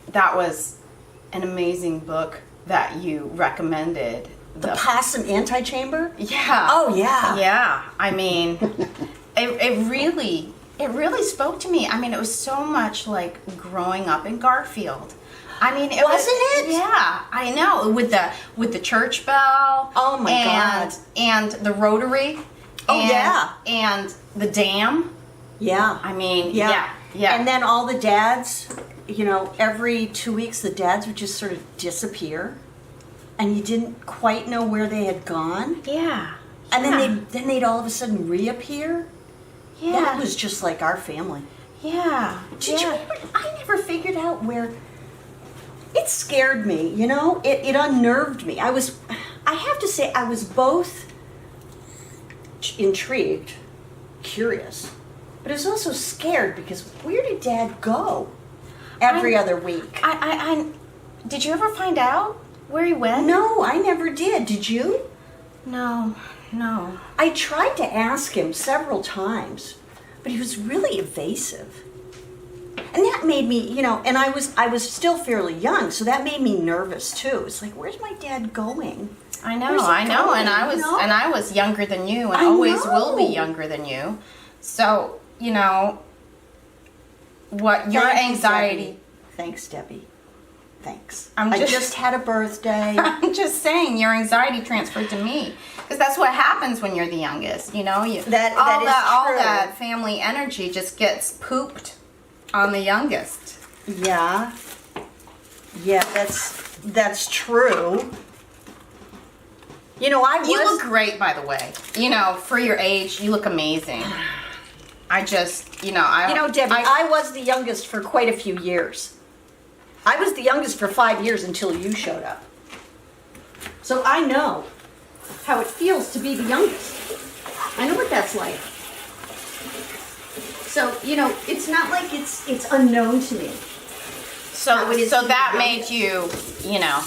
That was an amazing book that you recommended. The Possum Antechamber? Yeah. Oh, yeah. Yeah. I mean, it really spoke to me. I mean, it was so much like growing up in Garfield. I mean, Wasn't it? Yeah, I know. With the church bell. Oh my God. And the Rotary. Oh, yeah. And the dam. Yeah. I mean, yeah. yeah. And then all the dads, you know, every 2 weeks the dads would just sort of disappear. And you didn't quite know where they had gone. Yeah. And then they'd all of a sudden reappear. Yeah. That was just like our family. Yeah. Did you ever, I never figured out where, it scared me, you know? It unnerved me. I have to say, I was both intrigued, curious, but I was also scared because where did Dad go every other week? Did you ever find out where he went? No, I never did. Did you? No. I tried to ask him several times, but he was really evasive. And that made me, you know, and I was still fairly young, so that made me nervous too. It's like, where's my dad going? I know, Where's he and going, I was younger than you, and I always know. will be younger than you. So, you know, what your anxiety. Thanks, Debbie. Thanks. I just had a birthday. I'm just saying, your anxiety transferred to me, because that's what happens when you're the youngest. You know, all that family energy just gets pooped on the youngest. Yeah, that's true. You know, You look great, by the way. You know, for your age, you look amazing. Debbie, I was the youngest for quite a few years. I was the youngest for 5 years until you showed up. So I know how it feels to be the youngest. I know what that's like. So, you know, it's not like it's unknown to me. So that made you, you know,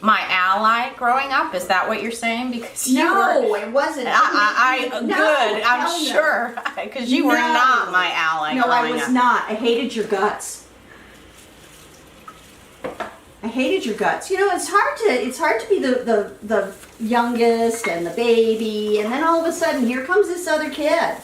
my ally growing up. Is that what you're saying? Because it wasn't. Good. I'm sure, because you were not my ally. No, I was not. I hated your guts. You know, it's hard to be the youngest and the baby, and then all of a sudden here comes this other kid.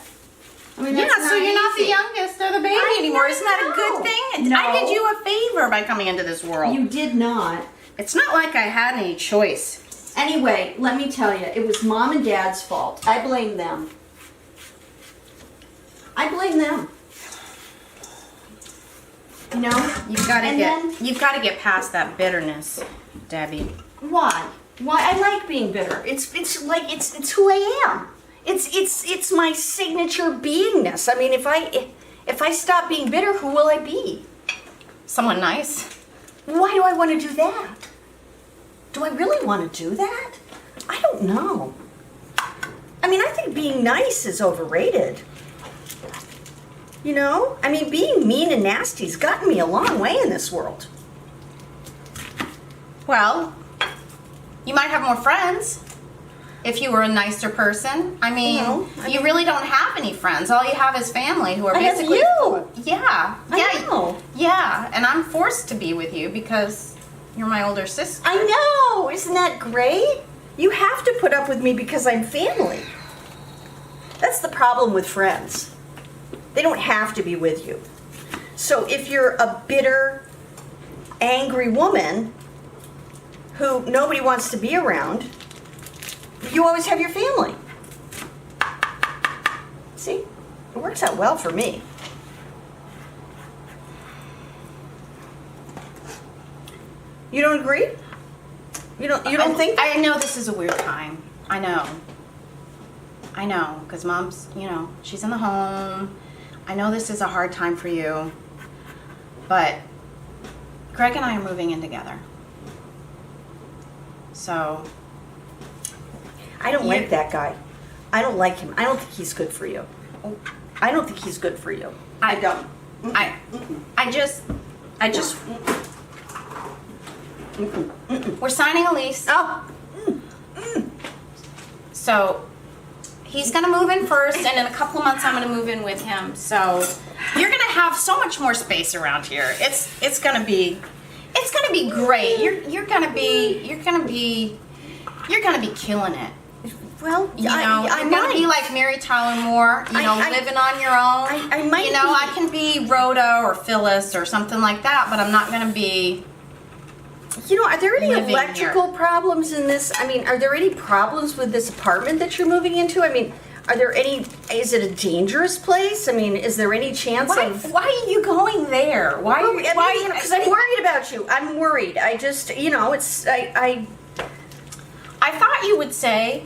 I mean, so you're not the youngest or the baby anymore. Isn't that a good thing? No. I did you a favor by coming into this world. You did not. It's not like I had any choice. Anyway, let me tell you, it was Mom and Dad's fault. I blame them. You know, You've got to get past that bitterness, Debbie. why? I like being bitter. It's who I am. It's my signature beingness. I mean, if I stop being bitter, who will I be? Someone nice. Why do I want to do that? Do I really want to do that? I don't know. I mean, I think being nice is overrated. You know? I mean, being mean and nasty's gotten me a long way in this world. Well, you might have more friends if you were a nicer person. I mean, you really don't have any friends. All you have is family who are basically... I have you. Yeah. I know. Yeah, and I'm forced to be with you because you're my older sister. I know. Isn't that great? You have to put up with me because I'm family. That's the problem with friends. They don't have to be with you. So if you're a bitter, angry woman who nobody wants to be around, you always have your family. See? It works out well for me. You don't agree? You don't think that? I know this is a weird time. I know, because Mom's, you know, she's in the home. I know this is a hard time for you, but Greg and I are moving in together. So... I don't like that guy. I don't like him. I don't think he's good for you. I don't think he's good for you. I don't. I just... We're signing a lease. Oh. So... He's gonna move in first, and in a couple of months I'm gonna move in with him. So you're gonna have so much more space around here. It's gonna be great. You're gonna be killing it. Well, You're gonna be like Mary Tyler Moore, living on your own. I might be. I can be Rhoda or Phyllis or something like that, but I'm not gonna be. Are there any living electrical problems in this? I mean, are there any problems with this apartment that you're moving into? I mean, is it a dangerous place? I mean, is there any chance of... Why are you going there? Because I'm worried about you. I'm worried. I just, I thought you would say,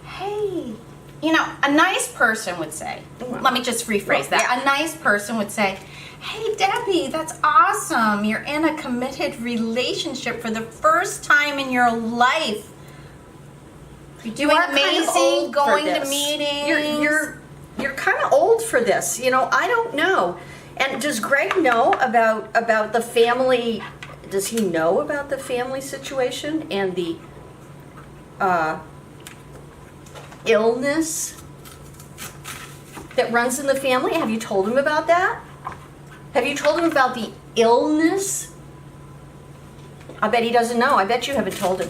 hey, a nice person would say, let me just rephrase that. Yeah. A nice person would say, hey, Debbie, that's awesome. You're in a committed relationship for the first time in your life. You're doing amazing, going to meetings. You're kind of old for this. I don't know. And does Greg know about the family? Does he know about the family situation and the illness that runs in the family? Have you told him about that? Have you told him about the illness? I bet he doesn't know. I bet you haven't told him.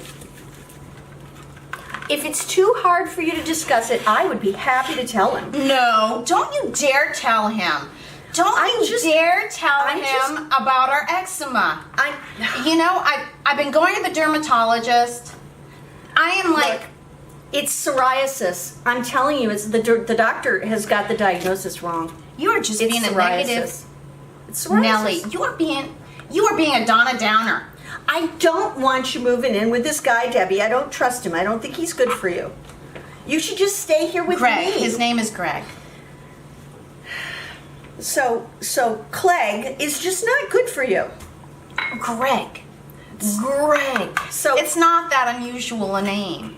If it's too hard for you to discuss it, I would be happy to tell him. No, don't you dare tell him. Don't you dare tell him about our eczema. I've been going to the dermatologist. I am like... Look, it's psoriasis. I'm telling you, it's the doctor has got the diagnosis wrong. You are just It's being a psoriasis. negative It's psoriasis. Nelly. You are being a Donna Downer. I don't want you moving in with this guy, Debbie. I don't trust him. I don't think he's good for you. You should just stay here with Greg. me. His name is Greg. So Clegg is just not good for you. Greg. So It's not that unusual a name.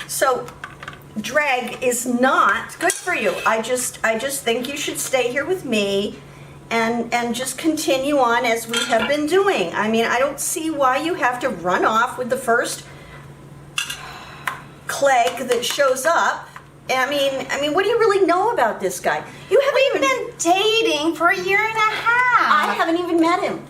So drag is not good for you. I just think you should stay here with me and just continue on as we have been doing. I mean, I don't see why you have to run off with the first Clegg that shows up. I mean, what do you really know about this guy? We've been dating for a year and a half. I haven't even met him.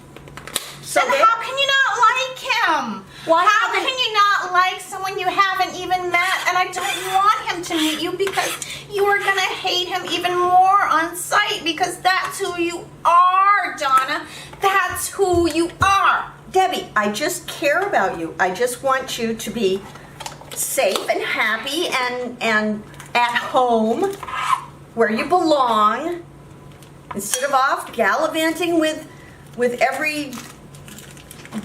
So then how can you not like him? How can you not like someone you haven't even met? And I don't want him to meet you because you are going to hate him even more on sight because that's who you are, Donna. That's who you are. Debbie, I just care about you. I just want you to be safe and happy and at home where you belong instead of off gallivanting with every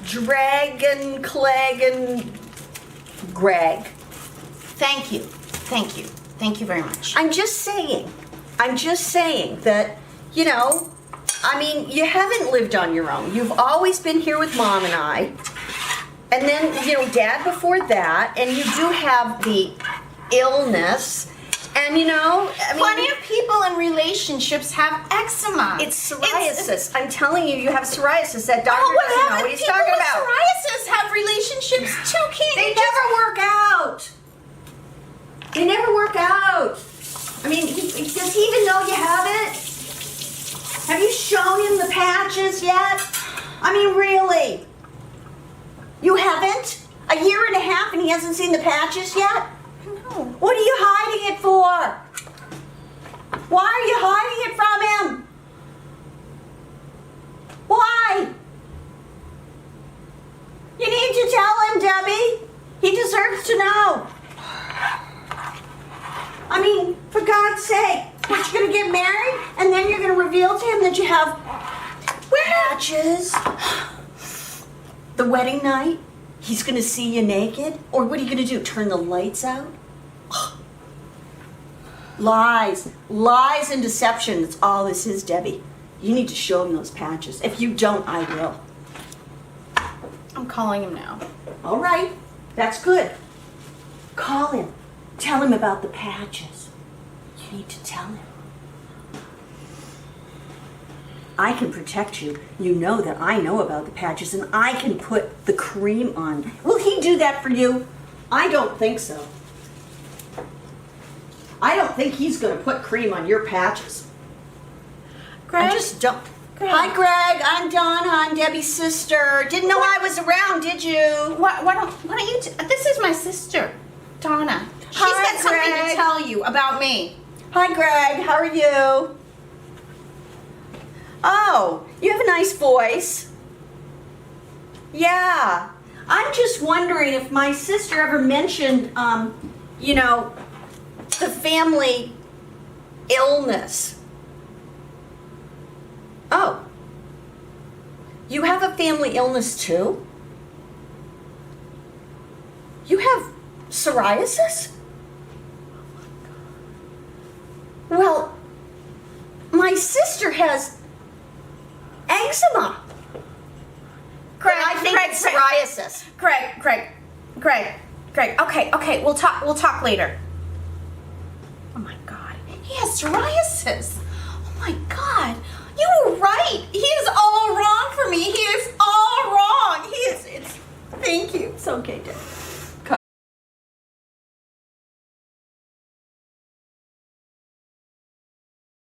dragon, Clegg, and Greg. Thank you. Thank you. Thank you very much. I'm just saying that, you haven't lived on your own. You've always been here with Mom and I. And then, Dad before that. And you do have the illness. And, plenty of people in relationships have eczema. It's psoriasis. I'm telling you, you have psoriasis. That doctor doesn't know what he's talking about. People with psoriasis have relationships too, can't They you? never work out. They never work out. I mean, does he even know you have it? Have you shown him the patches yet? I mean, really? You haven't? A year and a half and he hasn't seen the patches yet? No. What are you hiding it for? Why are you hiding it from him? Why? You need to tell him, Debbie. He deserves to know. I mean, for God's sake, what, you're going to get married and then you're going to reveal to him that you have patches? The wedding night, he's going to see you naked? Or what are you going to do, turn the lights out? Lies and deception, that's all this is, Debbie. You need to show him those patches. If you don't, I will. I'm calling him now. All right, that's good. Call him. Tell him about the patches. You need to tell him. I can protect you. You know that I know about the patches and I can put the cream on. Will he do that for you? I don't think so. I don't think he's going to put cream on your patches. Greg? I just don't. Greg. Hi, Greg. I'm Donna. I'm Debbie's sister. Didn't know I was around, did you? Why don't you? This is my sister, Donna. She's Hi, got something Greg. to tell you about me. Hi, Greg. How are you? Oh, you have a nice voice. Yeah. I'm just wondering if my sister ever mentioned, you know, the family illness. Oh. You have a family illness too? You have psoriasis? Well, my sister has eczema. Greg, I think Greg, it's Greg. psoriasis. Greg. Okay. We'll talk later. Oh my God, he has psoriasis. Oh my God, you were right. He is all wrong for me. He is all wrong. Thank you. It's okay, Dad.